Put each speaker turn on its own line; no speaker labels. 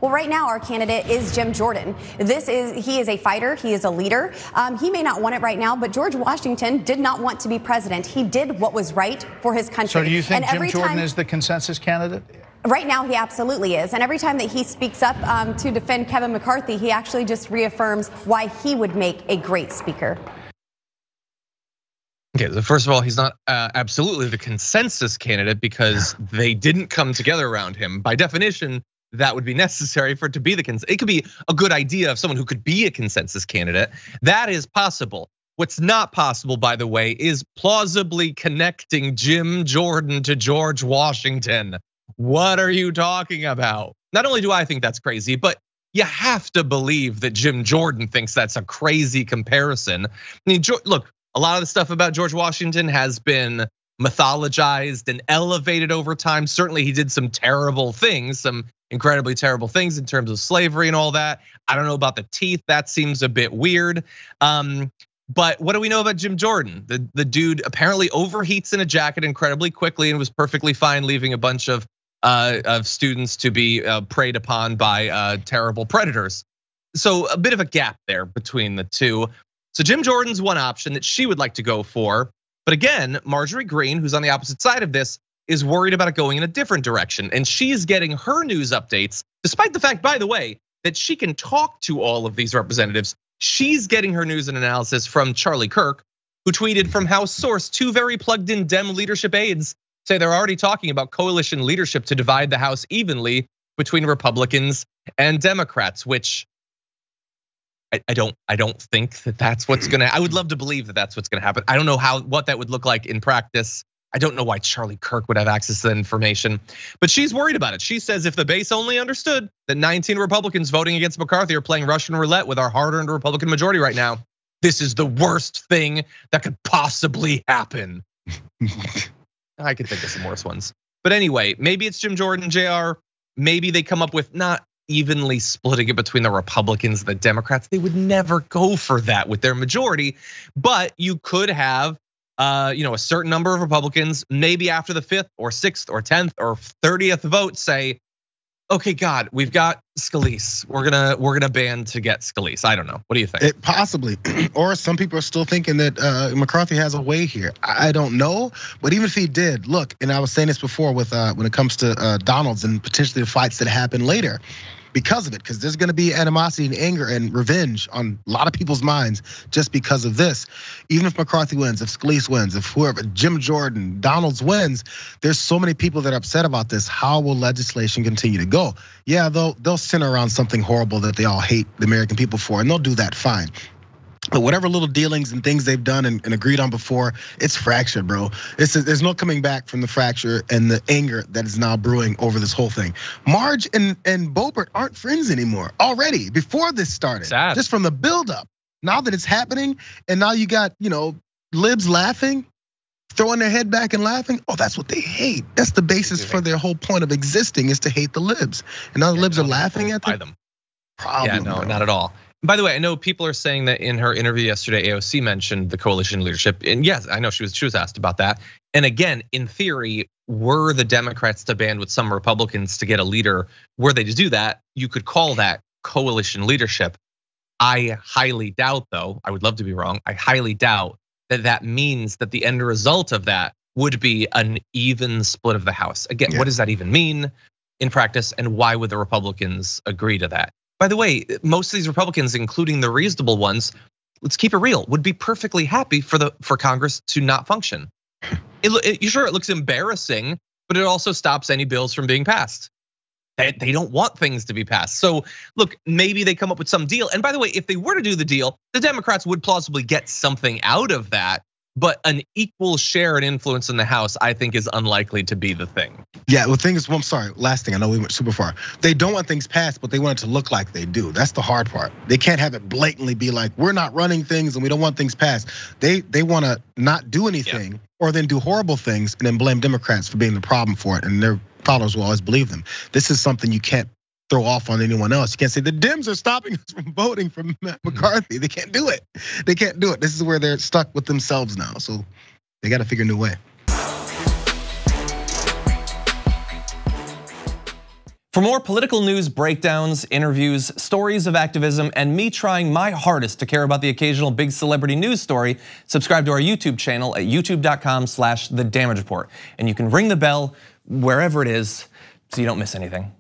Well, right now, our candidate is Jim Jordan. He is a fighter. He is a leader. He may not want it right now, but George Washington did not want to be president. He did what was right for his country.
So do you think Jim Jordan is the consensus candidate?
Right now, he absolutely is. And every time that he speaks up to defend Kevin McCarthy, he actually just reaffirms why he would make a great speaker.
Okay, so first of all, he's not absolutely the consensus candidate because they didn't come together around him. By definition, that would be necessary for it to be the consensus. It could be a good idea of someone who could be a consensus candidate. That is possible. What's not possible, by the way, is plausibly connecting Jim Jordan to George Washington. What are you talking about? Not only do I think that's crazy, but you have to believe that Jim Jordan thinks that's a crazy comparison. I mean, look, a lot of the stuff about George Washington has been mythologized and elevated over time. Certainly he did some terrible things, some incredibly terrible things in terms of slavery and all that. I don't know about the teeth, that seems a bit weird. But what do we know about Jim Jordan? The dude apparently overheats in a jacket incredibly quickly and was perfectly fine leaving a bunch of students to be preyed upon by terrible predators. So a bit of a gap there between the two. So Jim Jordan's one option that she would like to go for. But again, Marjorie Greene, who's on the opposite side of this, is worried about it going in a different direction. And she's getting her news updates, despite the fact, by the way, that she can talk to all of these representatives. She's getting her news and analysis from Charlie Kirk, who tweeted from House source, 2 very plugged in Dem leadership aides say they're already talking about coalition leadership to divide the House evenly between Republicans and Democrats, which I don't think that that's what's gonna. I would love to believe that that's what's gonna happen. I don't know what that would look like in practice. I don't know why Charlie Kirk would have access to that information, but she's worried about it. She says if the base only understood that 19 Republicans voting against McCarthy are playing Russian roulette with our hard-earned Republican majority right now, this is the worst thing that could possibly happen. I could think of some worse ones. But anyway, maybe it's Jim Jordan, JR. Maybe they come up with not evenly splitting it between the Republicans and the Democrats. They would never go for that with their majority, but you could have a certain number of Republicans, maybe after the 5th or 6th or 10th or 30th vote say, okay, God, we've got Scalise. We're gonna ban to get Scalise. I don't know. What do you think?
Possibly, or some people are still thinking that McCarthy has a way here. I don't know, but even if he did, look, and I was saying this before with when it comes to Donald's and potentially the fights that happen later. Because of it, because there's gonna be animosity and anger and revenge on a lot of people's minds just because of this. Even if McCarthy wins, if Scalise wins, if whoever, Jim Jordan, Donalds wins, there's so many people that are upset about this. How will legislation continue to go? Yeah, they'll center around something horrible that they all hate the American people for, and they'll do that fine. But whatever little dealings and things they've done and agreed on before, it's fractured, bro. There's no coming back from the fracture and the anger that is now brewing over this whole thing. Marge and Boebert aren't friends anymore already before this started.
Sad.
Just from the buildup. Now that it's happening, and now you got libs laughing, throwing their head back and laughing. Oh, that's what they hate. That's the basis for their whole point of existing is to hate the libs. And now the libs are laughing at them.
Yeah, no, not at all. By the way, I know people are saying that in her interview yesterday, AOC mentioned the coalition leadership. And yes, I know she was asked about that. And again, in theory, were the Democrats to band with some Republicans to get a leader, were they to do that, you could call that coalition leadership. I highly doubt, though, I would love to be wrong, I highly doubt that means that the end result of that would be an even split of the House. Again, What does that even mean in practice, and why would the Republicans agree to that? By the way, most of these Republicans, including the reasonable ones, let's keep it real, would be perfectly happy for Congress to not function. It looks embarrassing, but it also stops any bills from being passed. They don't want things to be passed. So look, maybe they come up with some deal. And by the way, if they were to do the deal, the Democrats would plausibly get something out of that. But an equal share and influence in the House, I think, is unlikely to be the thing.
Yeah, well, I'm sorry, last thing, I know we went super far. They don't want things passed, but they want it to look like they do. That's the hard part. They can't have it blatantly be like, we're not running things and we don't want things passed. They wanna not do anything or then do horrible things and then blame Democrats for being the problem for it. And their followers will always believe them. This is something you can't throw off on anyone else. You can't say the Dems are stopping us from voting for McCarthy. They can't do it. They can't do it. This is where they're stuck with themselves now. So they got to figure a new way.
For more political news breakdowns, interviews, stories of activism, and me trying my hardest to care about the occasional big celebrity news story, subscribe to our YouTube channel at youtube.com/The Damage Report. And you can ring the bell wherever it is so you don't miss anything.